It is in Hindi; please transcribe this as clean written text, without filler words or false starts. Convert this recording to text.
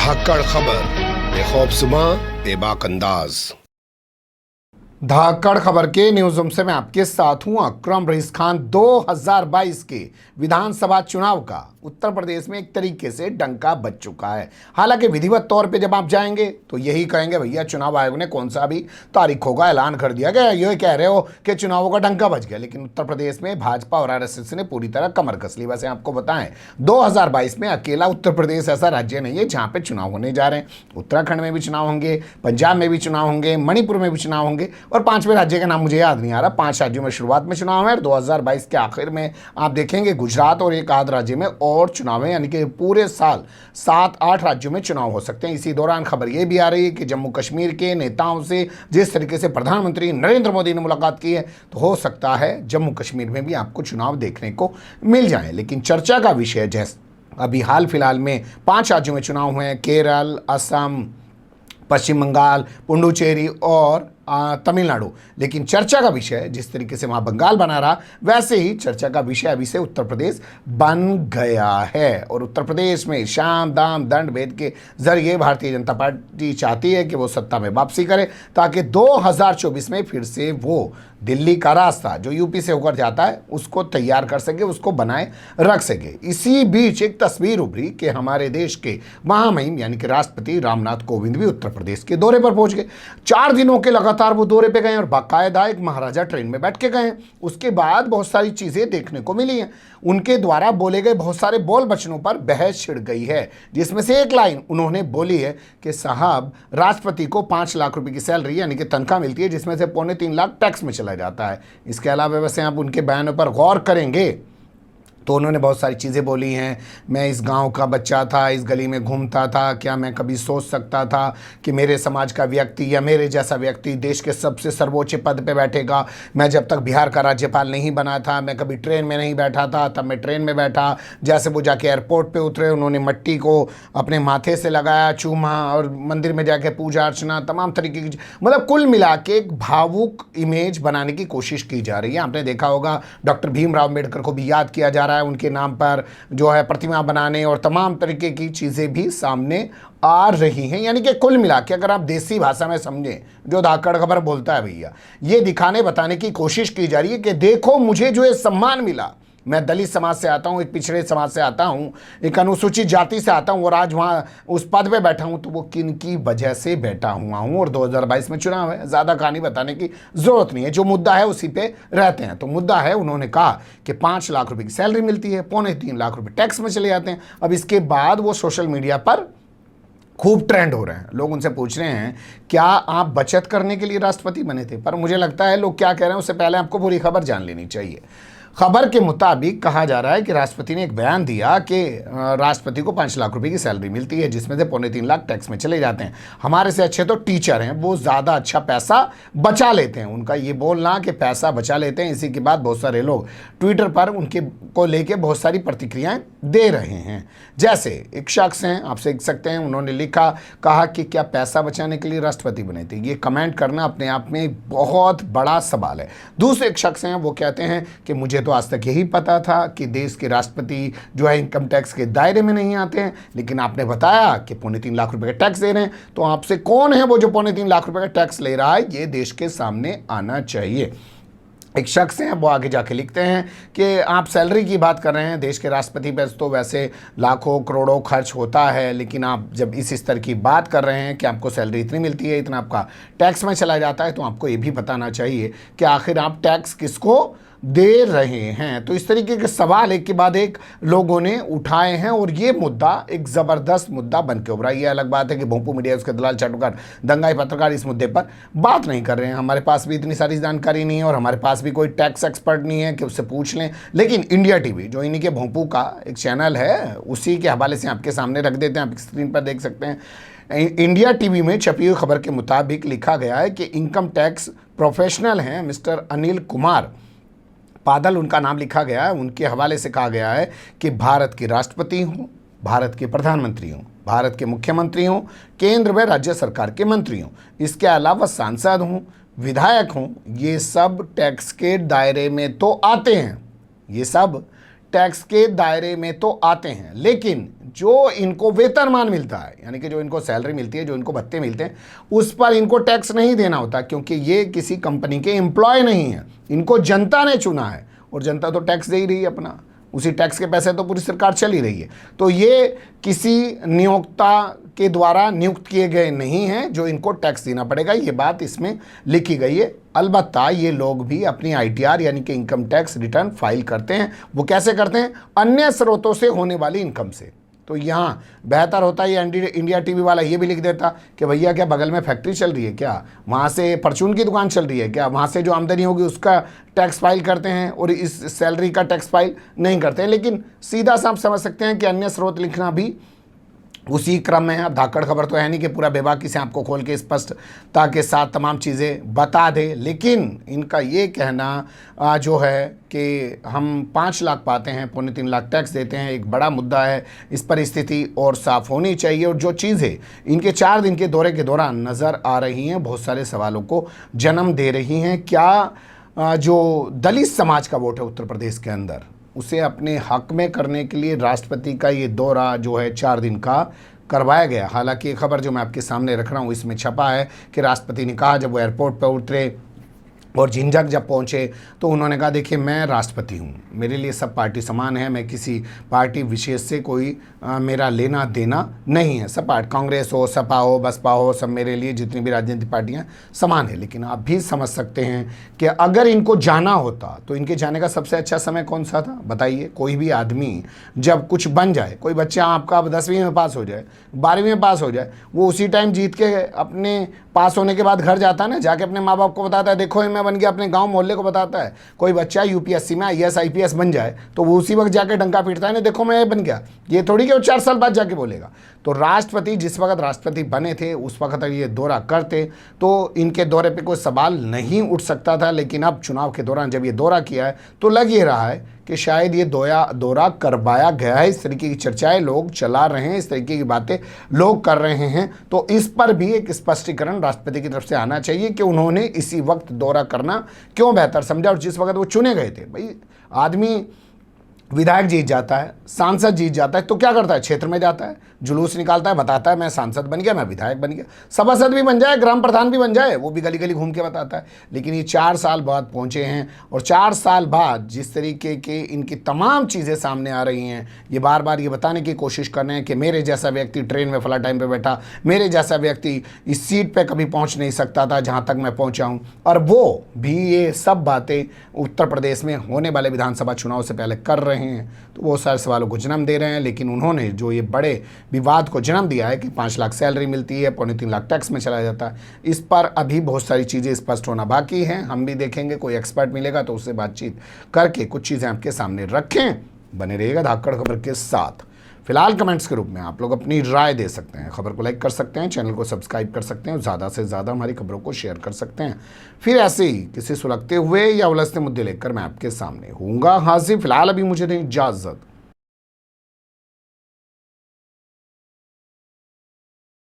धाकड़ खबर बेखौफजुमा बेबाक अंदाज। धाकड़ खबर के न्यूज रूम से मैं आपके साथ हूं अकरम रईस खान। 2022 के विधानसभा चुनाव का उत्तर प्रदेश में एक तरीके से डंका बज चुका है। हालांकि विधिवत तौर पे जब आप जाएंगे तो यही कहेंगे भैया चुनाव आयोग ने कौन सा भी तारीखों का ऐलान कर दिया गया, ये कह रहे हो कि चुनावों का डंका बज गया। लेकिन उत्तर प्रदेश में भाजपा और आरएसएस ने पूरी तरह कमर कस ली। वैसे आपको बताएं 2022 में अकेला उत्तर प्रदेश ऐसा राज्य नहीं है जहां पे चुनाव होने जा रहे हैं। उत्तराखंड में भी चुनाव होंगे, पंजाब में भी चुनाव होंगे, मणिपुर में भी चुनाव होंगे और 5वें राज्य का नाम मुझे याद नहीं आ रहा। 5 राज्यों में शुरुआत में चुनाव है और 2022 के आखिर में आप देखेंगे गुजरात और एक आध राज्य में और चुनाव है, यानी कि पूरे साल 7-8 राज्यों में चुनाव हो सकते हैं। इसी दौरान खबर यह भी आ रही है कि जम्मू कश्मीर के नेताओं से जिस तरीके से प्रधानमंत्री नरेंद्र मोदी ने मुलाकात की है तो हो सकता है जम्मू कश्मीर में भी आपको चुनाव देखने को मिल जाए। लेकिन चर्चा का विषय जैसे अभी हाल फिलहाल में 5 राज्यों में चुनाव हुए हैं, केरल, असम, पश्चिम बंगाल, पुडुचेरी और तमिलनाडु। लेकिन चर्चा का विषय जिस तरीके से वहां बंगाल बना रहा वैसे ही चर्चा का विषय अभी से उत्तर प्रदेश बन गया है। और उत्तर प्रदेश में शाम दाम दंड भेद के जरिए भारतीय जनता पार्टी चाहती है कि वो सत्ता में वापसी करे ताकि 2024 में फिर से वो दिल्ली का रास्ता जो यूपी से होकर जाता है उसको तैयार कर सके, उसको बनाए रख सके। इसी बीच एक तस्वीर उभरी कि हमारे देश के महामहिम यानी कि राष्ट्रपति रामनाथ कोविंद भी उत्तर प्रदेश के दौरे पर पहुंच गए। 4 दिनों के लगातार वो दौरे पे गए और बाकायदा एक महाराजा ट्रेन में बैठ के गए। उसके बाद बहुत सारी चीजें देखने को मिली हैं। उनके द्वारा बोले गए बहुत सारे बोल बचनों पर बहस छिड़ गई है, जिसमें से एक लाइन उन्होंने बोली है कि साहब राष्ट्रपति को 5 लाख रुपए की सैलरी यानी कि तनख्वाह मिलती है, जिसमें से 3.25 लाख टैक्स में चला जाता है। इसके अलावा वैसे आप उनके बयानों पर गौर करेंगे तो उन्होंने बहुत सारी चीज़ें बोली हैं। मैं इस गांव का बच्चा था, इस गली में घूमता था, क्या मैं कभी सोच सकता था कि मेरे समाज का व्यक्ति या मेरे जैसा व्यक्ति देश के सबसे सर्वोच्च पद पे बैठेगा। मैं जब तक बिहार का राज्यपाल नहीं बना था मैं कभी ट्रेन में नहीं बैठा था, तब मैं ट्रेन में बैठा। जैसे वो जाके एयरपोर्ट पे उतरे उन्होंने मट्टी को अपने माथे से लगाया, चूमा और मंदिर में जाके पूजा अर्चना तमाम तरीके की, मतलब कुल मिला के एक भावुक इमेज बनाने की कोशिश की जा रही है। आपने देखा होगा डॉक्टर भीमराव अम्बेडकर को भी याद किया जा रहा है, उनके नाम पर जो है प्रतिमा बनाने और तमाम तरीके की चीजें भी सामने आ रही हैं। यानी कि कुल मिला के अगर आप देसी भाषा में समझें जो धाकड़ खबर बोलता है भैया, ये दिखाने बताने की कोशिश की जा रही है कि देखो मुझे जो ये सम्मान मिला, मैं दलित समाज से आता हूँ, एक पिछड़े समाज से आता हूँ, एक अनुसूचित जाति से आता हूँ और आज वहाँ उस पद पे बैठा हूँ तो वो किन की वजह से बैठा हुआ हूँ। और 2022 में चुनाव है, ज़्यादा कहानी बताने की ज़रूरत नहीं है, जो मुद्दा है उसी पे रहते हैं। तो मुद्दा है उन्होंने कहा कि 5 लाख रुपए की सैलरी मिलती है, 2.25 लाख रुपए टैक्स में चले जाते हैं। अब इसके बाद वो सोशल मीडिया पर खूब ट्रेंड हो रहे हैं। लोग उनसे पूछ रहे हैं क्या आप बचत करने के लिए राष्ट्रपति बने थे? पर मुझे लगता है लोग क्या कह रहे हैं उससे पहले आपको पूरी खबर जान लेनी चाहिए। खबर के मुताबिक कहा जा रहा है कि राष्ट्रपति ने एक बयान दिया कि राष्ट्रपति को 5 लाख रुपए की सैलरी मिलती है, जिसमें से 3.25 लाख टैक्स में चले जाते हैं। हमारे से अच्छे तो टीचर हैं, वो ज़्यादा अच्छा पैसा बचा लेते हैं। उनका ये बोलना कि पैसा बचा लेते हैं, इसी के बाद बहुत सारे लोग ट्विटर पर उनके को लेके बहुत सारी प्रतिक्रियाएं दे रहे हैं। जैसे एक शख्स हैं, आप देख सकते हैं, उन्होंने लिखा कहा कि क्या पैसा बचाने के लिए राष्ट्रपति बने थे? ये कमेंट करना अपने आप में बहुत बड़ा सवाल है। दूसरे एक शख्स हैं, वो कहते हैं कि मुझे तो आज तक यही पता था कि देश के राष्ट्रपति जो है इनकम टैक्स के दायरे में नहीं आते हैं, लेकिन आपने बताया कि 3.25 लाख रुपए का टैक्स दे रहे हैं, तो आपसे कौन है वो जो 3.25 लाख रुपए का टैक्स ले रहा है? ये देश के सामने आना चाहिए। एक शख्स हैं, वो आगे जाके लिखते हैं कि आप सैलरी की बात कर रहे हैं, देश के राष्ट्रपति पर तो वैसे लाखों करोड़ों खर्च होता है, लेकिन आप जब इस स्तर की बात कर रहे हैं कि आपको सैलरी इतनी मिलती है, इतना आपका टैक्स में चला जाता है, तो आपको ये भी बताना चाहिए कि आखिर आप टैक्स किसको दे रहे हैं। तो इस तरीके के सवाल एक के बाद एक लोगों ने उठाए हैं और ये मुद्दा एक ज़बरदस्त मुद्दा बन के उभरा। ये अलग बात है कि भोंपू मीडिया उसके दलाल चाटुकार दंगाई पत्रकार इस मुद्दे पर बात नहीं कर रहे हैं। हमारे पास भी इतनी सारी जानकारी नहीं है और हमारे पास भी कोई टैक्स एक्सपर्ट नहीं है कि उससे पूछ लें। लेकिन इंडिया टीवी जो इन्हीं के भोंपू का एक चैनल है, उसी के हवाले से आपके सामने रख देते हैं, आप स्क्रीन पर देख सकते हैं। इंडिया टीवी में छपी हुई खबर के मुताबिक लिखा गया है कि इनकम टैक्स प्रोफेशनल हैं मिस्टर अनिल कुमार बादल, उनका नाम लिखा गया है। उनके हवाले से कहा गया है कि भारत के राष्ट्रपति हों, भारत के प्रधानमंत्री हों, भारत के मुख्यमंत्री हों, केंद्र व राज्य सरकार के मंत्री हों, इसके अलावा सांसद हों, विधायक हों, ये सब टैक्स के दायरे में तो आते हैं। ये सब टैक्स के दायरे में तो आते हैं, लेकिन जो इनको वेतनमान मिलता है, यानी कि जो इनको सैलरी मिलती है, जो इनको भत्ते मिलते हैं, उस पर इनको टैक्स नहीं देना होता, क्योंकि ये किसी कंपनी के एम्प्लॉय नहीं है। इनको जनता ने चुना है और जनता तो टैक्स दे ही रही है अपना, उसी टैक्स के पैसे तो पूरी सरकार चल ही रही है। तो ये किसी नियोक्ता के द्वारा नियुक्त किए गए नहीं हैं जो इनको टैक्स देना पड़ेगा, ये बात इसमें लिखी गई है। अलबत्ता ये लोग भी अपनी आईटीआर यानी कि इनकम टैक्स रिटर्न फाइल करते हैं। वो कैसे करते हैं? अन्य स्रोतों से होने वाली इनकम से। तो यहाँ बेहतर होता है ये इंडिया टीवी वाला ये भी लिख देता कि भैया क्या बगल में फैक्ट्री चल रही है क्या, वहाँ से परचून की दुकान चल रही है क्या, वहाँ से जो आमदनी होगी उसका टैक्स फाइल करते हैं और इस सैलरी का टैक्स फाइल नहीं करते हैं। लेकिन सीधा सा आप समझ सकते हैं कि अन्य स्रोत लिखना भी उसी क्रम में है। अब धाकड़ खबर तो है नहीं कि पूरा बेबाकी से आपको खोल के स्पष्टता के साथ तमाम चीज़ें बता दे, लेकिन इनका ये कहना जो है कि हम 5 लाख पाते हैं, 2.25 लाख टैक्स देते हैं, एक बड़ा मुद्दा है। इस पर स्थिति और साफ होनी चाहिए। और जो चीज़ें इनके 4 दिन के दौरे के दौरान नज़र आ रही हैं, बहुत सारे सवालों को जन्म दे रही हैं। क्या जो दलित समाज का वोट है उत्तर प्रदेश के अंदर, उसे अपने हक में करने के लिए राष्ट्रपति का ये दौरा जो है 4 दिन का करवाया गया। हालांकि ये खबर जो मैं आपके सामने रख रहा हूँ इसमें छपा है कि राष्ट्रपति ने कहा जब वो एयरपोर्ट पर उतरे और झिंझक जब पहुँचे तो उन्होंने कहा देखिए मैं राष्ट्रपति हूँ, मेरे लिए सब पार्टी समान है, मैं किसी पार्टी विशेष से कोई मेरा लेना देना नहीं है। सब पार्टी, कांग्रेस हो, सपा हो, बसपा हो, सब मेरे लिए जितनी भी राजनीतिक पार्टियाँ समान है। लेकिन आप भी समझ सकते हैं कि अगर इनको जाना होता तो इनके जाने का सबसे अच्छा समय कौन सा था बताइए। कोई भी आदमी जब कुछ बन जाए, कोई बच्चा आपका 10वीं में पास हो जाए, 12वीं में पास हो जाए, वो उसी टाइम जीत के अपने पास होने के बाद घर जाता है ना, जाके अपने माँ बाप को बताता है देखो मैं बन गया, अपने गांव मोहल्ले को बताता है। कोई बच्चा यूपीएससी में आईएएस आईपीएस बन जाए तो वो उसी वक्त जाके डंका पीटता है ना, देखो मैं बन गया। ये थोड़ी कि वो 4 साल बाद जाके बोलेगा। तो राष्ट्रपति जिस वक्त राष्ट्रपति बने थे उस वक्त अगर ये दौरा करते तो इनके दौरे पे कोई सवाल नहीं उठ सकता था। लेकिन अब चुनाव के दौरान जब ये दौरा किया है तो लग ये रहा है कि शायद ये दौरा करवाया गया है। इस तरीके की चर्चाएं लोग चला रहे हैं, इस तरीके की बातें लोग कर रहे हैं। तो इस पर भी एक स्पष्टीकरण राष्ट्रपति की तरफ से आना चाहिए कि उन्होंने इसी वक्त दौरा करना क्यों बेहतर समझा। और जिस वक्त वो चुने गए थे, भाई आदमी विधायक जीत जाता है, सांसद जीत जाता है तो क्या करता है? क्षेत्र में जाता है, जुलूस निकालता है, बताता है मैं सांसद बन गया, मैं विधायक बन गया, सभासद भी बन जाए, ग्राम प्रधान भी बन जाए, वो भी गली गली घूम के बताता है। लेकिन ये 4 साल बाद पहुंचे हैं और 4 साल बाद जिस तरीके के इनकी तमाम चीज़ें सामने आ रही हैं, ये बार बार ये बताने की कोशिश कर रहे हैं कि मेरे जैसा व्यक्ति ट्रेन में फला टाइम पर बैठा, मेरे जैसा व्यक्ति इस सीट पर कभी पहुँच नहीं सकता था जहाँ तक मैं पहुँचा हूँ। और वो भी ये सब बातें उत्तर प्रदेश में होने वाले विधानसभा चुनाव से पहले कर रहे हैं। तो वो सारे सवालों को जन्म दे रहे हैं। लेकिन उन्होंने जो ये बड़े विवाद को जन्म दिया है कि 5 लाख सैलरी मिलती है, 2.25 लाख टैक्स में चला जाता है, इस पर अभी बहुत सारी चीज़ें स्पष्ट होना बाकी हैं। हम भी देखेंगे, कोई एक्सपर्ट मिलेगा तो उससे बातचीत करके कुछ चीज़ें आपके सामने रखें। बने रहिएगा धाकड़ खबर के साथ। फिलहाल कमेंट्स के रूप में आप लोग अपनी राय दे सकते हैं, खबर को लाइक कर सकते हैं, चैनल को सब्सक्राइब कर सकते हैं और ज़्यादा से ज़्यादा हमारी खबरों को शेयर कर सकते हैं। फिर ऐसे ही किसी सुलगते हुए या उलझते मुद्दे लेकर मैं आपके सामने हूँगा हाजिर। फिलहाल अभी मुझे दें इजाज़त।